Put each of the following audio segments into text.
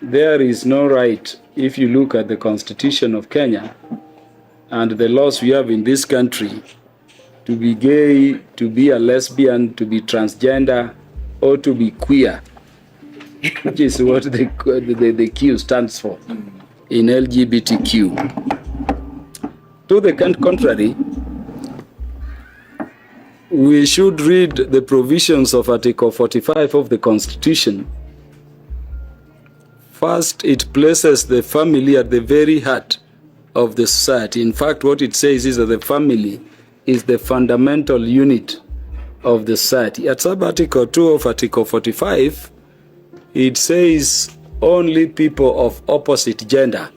there is no right, if you look at the Constitution of Kenya and the laws we have in this country, to be gay, to be a lesbian, to be transgender, or to be queer, which is what the Q stands for in LGBTQ. To the contrary, we should read the provisions of Article 45 of the Constitution. First, it places the family at the very heart of the society. In fact, what it says is that the family is the fundamental unit of the society. At sub-article 2 of Article 45, it says only people of opposite gender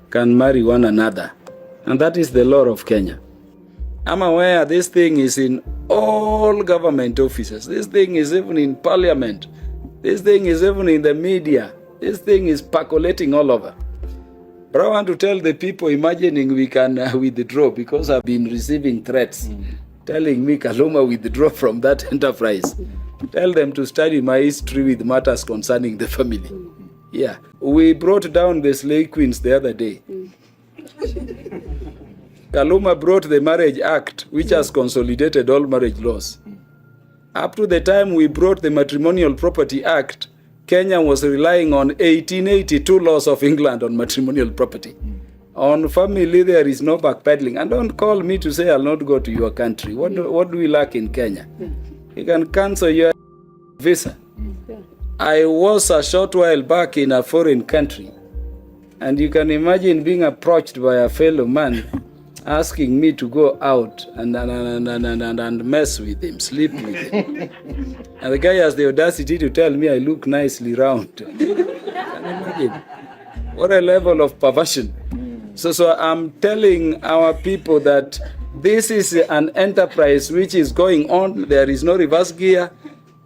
can marry one another. And that is the law of Kenya. I'm aware this thing is in all government offices. This thing is even in parliament. This thing is even in the media. This thing is percolating all over. But I want to tell the people imagining we can withdraw, because I've been receiving threats telling me Kaluma withdraw from that enterprise. Tell them to study my history with matters concerning the family. Yeah. We brought down the slave queens the other day. Kaluma brought the Marriage Act, which has consolidated all marriage laws. Up to the time we brought the Matrimonial Property Act, Kenya was relying on 1882 laws of England on matrimonial property. On family, there is no backpedaling. And don't call me to say I'll not go to your country. What do we lack in Kenya? You can cancel your visa. I was a short while back in a foreign country, and you can imagine being approached by a fellow man asking me to go out and mess with him, sleep with him. And the guy has the audacity to tell me I look nicely round. Can you imagine? What a level of perversion. So I'm telling our people that this is an enterprise which is going on. There is no reverse gear,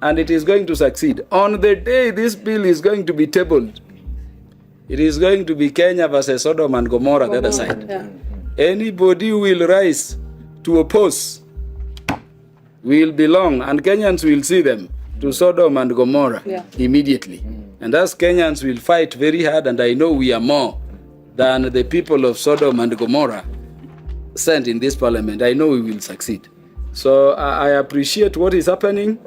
and it is going to succeed. On the day this bill is going to be tabled, it is going to be Kenya versus Sodom and Gomorrah, the other side. Yeah. Anybody who will rise to oppose will belong, and Kenyans will see them, to Sodom and Gomorrah immediately. And as Kenyans will fight very hard, and I know we are more than the people of Sodom and Gomorrah sent in this parliament, I know we will succeed. So I appreciate what is happening.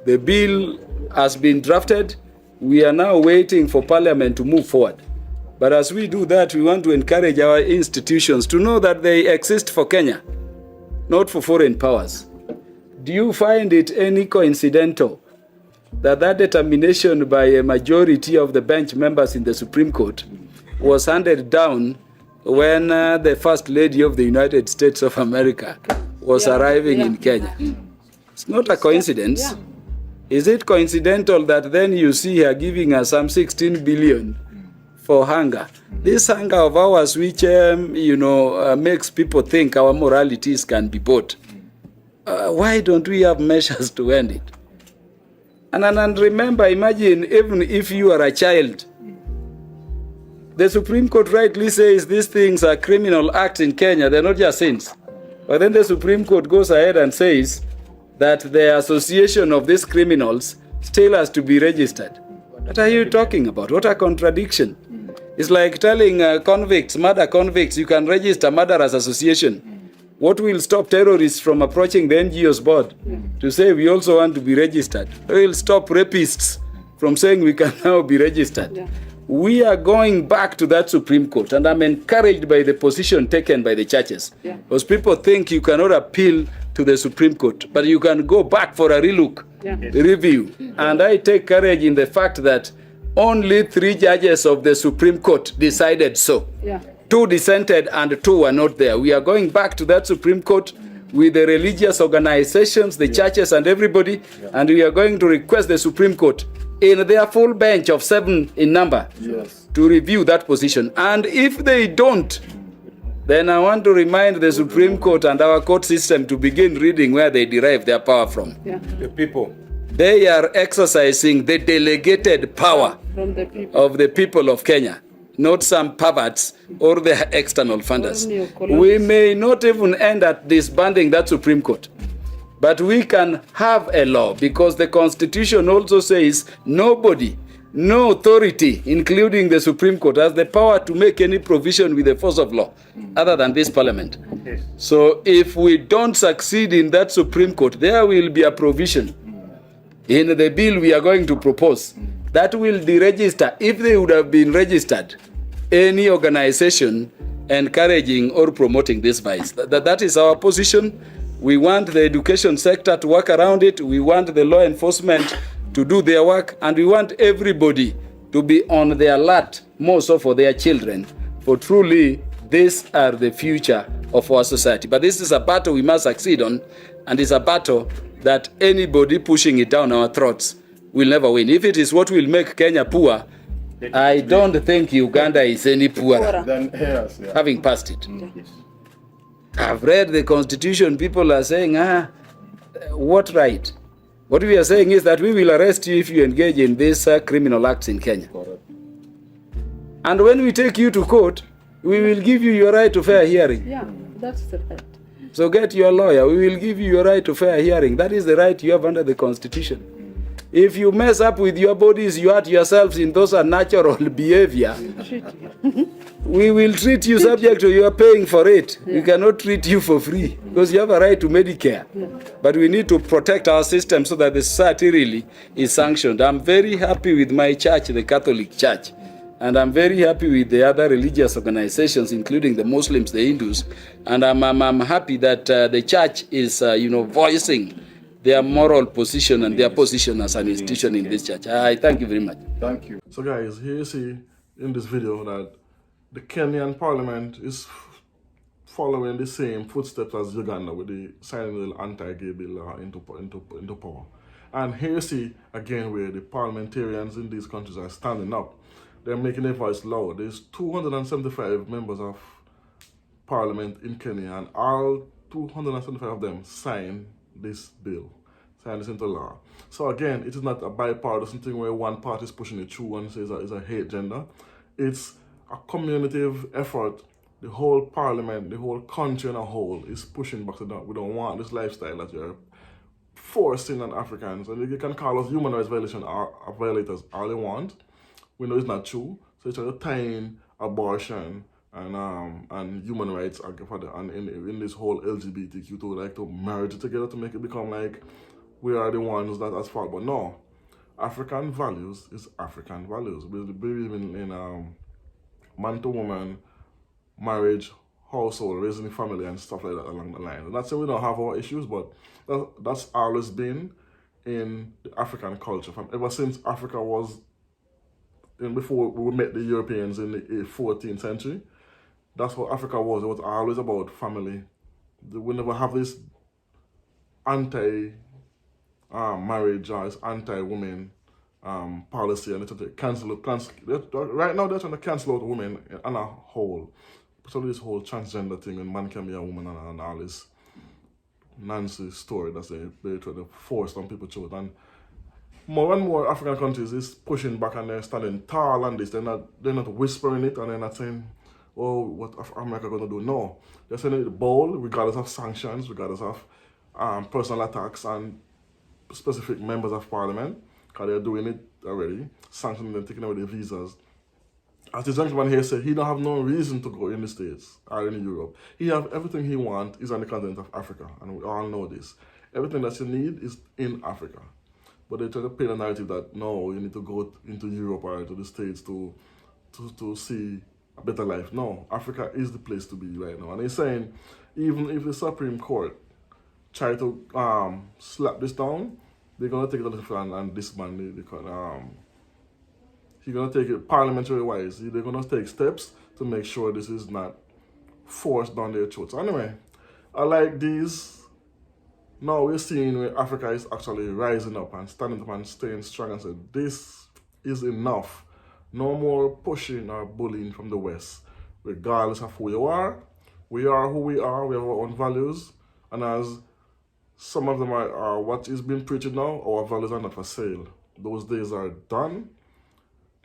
The bill has been drafted. We are now waiting for parliament to move forward. But as we do that, we want to encourage our institutions to know that they exist for Kenya, not for foreign powers. Do you find it any coincidental that determination by a majority of the bench members in the Supreme Court was handed down when the First Lady of the United States of America was arriving in Kenya? It's not a coincidence. Is it coincidental that then you see her giving us some 16 billion for hunger? This hunger of ours, which makes people think our moralities can be bought. Why don't we have measures to end it? And remember, imagine even if you are a child, the Supreme Court rightly says these things are criminal acts in Kenya. They're not just sins. But then the Supreme Court goes ahead and says that the association of these criminals still has to be registered. What are you talking about? What a contradiction. It's like telling convicts, murder convicts, you can register murderers association. What will stop terrorists from approaching the NGO's board to say we also want to be registered? It will stop rapists from saying we can now be registered. We are going back to that Supreme Court, and I'm encouraged by the position taken by the churches. Because people think you cannot appeal to the Supreme Court, but you can go back for a relook, review. And I take courage in the fact that only 3 judges of the Supreme Court decided so. 2 dissented and 2 were not there. We are going back to that Supreme Court with the religious organizations, the churches and everybody, and we are going to request the Supreme Court in their full bench of 7 in number to review that position. And if they don't, then I want to remind the Supreme Court and our court system to begin reading where they derive their power from. The people. They are exercising the delegated power of the people of Kenya, not some perverts or their external funders. We may not even end at disbanding that Supreme Court, but we can have a law, because the Constitution also says nobody no authority, including the Supreme Court, has the power to make any provision with the force of law other than this parliament. Yes. So if we don't succeed in that Supreme Court, there will be a provision in the bill we are going to propose that will deregister, if they would have been registered, any organization encouraging or promoting this vice. That is our position. We want the education sector to work around it. We want the law enforcement to do their work. And we want everybody to be on the alert, more so for their children. For truly, these are the future of our society. But this is a battle we must succeed on. And it's a battle that anybody pushing it down our throats will never win. If it is what will make Kenya poor, I don't think Uganda is any poorer, Yes, yeah. having passed it. Yes. I've read the constitution. People are saying, what right? What we are saying is that we will arrest you if you engage in these criminal acts in Kenya. Correct. And when we take you to court, we will give you your right to fair hearing. Yeah, that's the right. So get your lawyer. We will give you your right to fair hearing. That is the right you have under the constitution. If you mess up with your bodies, you hurt yourselves in those unnatural behavior, we will treat you subject to your paying for it. Yeah. We cannot treat you for free because you have a right to Medicare. Yeah. But we need to protect our system so that the society really is sanctioned. I'm very happy with my church, the Catholic Church. And I'm very happy with the other religious organizations, including the Muslims, the Hindus. And I'm happy that the church is, voicing their moral position and their position as an institution in this church. I thank you very much. Thank you. So guys, here you see in this video that the Kenyan parliament is following the same footsteps as Uganda with the signing the anti-gay bill into power. And here you see again where the parliamentarians in these countries are standing up. They're making their voice loud. There's 275 members of parliament in Kenya, and all 275 of them sign this bill, sign this into law. So again, it is not a bipartisan thing where one party is pushing it through and says it's a hate gender. It's a communicative effort. The whole parliament, the whole country in a whole is pushing back to that. We don't want this lifestyle that you're forcing on Africans. And you can call us human rights violators all they want. We know it's not true. So it's trying to tie in abortion and human rights and in this whole LGBTQ to merge it together to make it become like we are the ones that has fault. But no, African values is African values. We believe in man to woman, marriage, household, raising a family and stuff like that along the line. And not saying we don't have our issues, but that's always been in the African culture. From ever since Africa was before we met the Europeans in the 14th century, that's what Africa was. It was always about family. We never have this anti-marriage or this anti-women policy, and they're trying to cancel. Right now, they're trying to cancel out women on a whole. So this whole transgender thing, and man can be a woman and all this Nancy story that's they're trying to force on people through it. And more and more African countries is pushing back and they're standing tall on this. They're not whispering it and they're not saying, oh, what America gonna do? No. They're saying it bold, regardless of sanctions, regardless of personal attacks and specific members of parliament, because they're doing it already, sanctioning them, taking away their visas. As the gentleman here said, he don't have no reason to go in the States or in Europe. He have everything he wants is on the continent of Africa, and we all know this. Everything that you need is in Africa. But they try to paint a narrative that, no, you need to go into Europe or to the States to see a better life. No, Africa is the place to be right now. And he's saying, even if the Supreme Court try to slap this down, they're going to take it to and disband it. He's going to take it parliamentary-wise. They're going to take steps to make sure this is not forced down their throats. Anyway, I like these. Now we're seeing where Africa is actually rising up and standing up and staying strong and saying, this is enough. No more pushing or bullying from the West. Regardless of who you are, we are who we are, we have our own values. And as some of them are what is being preached now, our values are not for sale. Those days are done.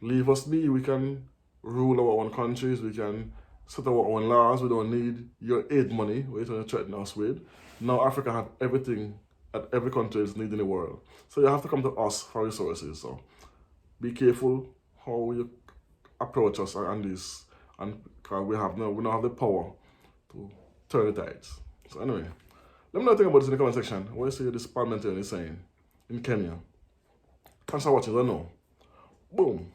Leave us be. We can rule our own countries. We can set our own laws. We don't need your aid money. What you're trying to threaten us with. Now Africa has everything that every country is needing in the world. So you have to come to us for resources. So be careful how you approach us on this, and because we don't have the power to turn the tides. So anyway, let me know what you think about this in the comment section. What you see this parliamentarian is saying in Kenya. Thanks for watching. I know. Boom.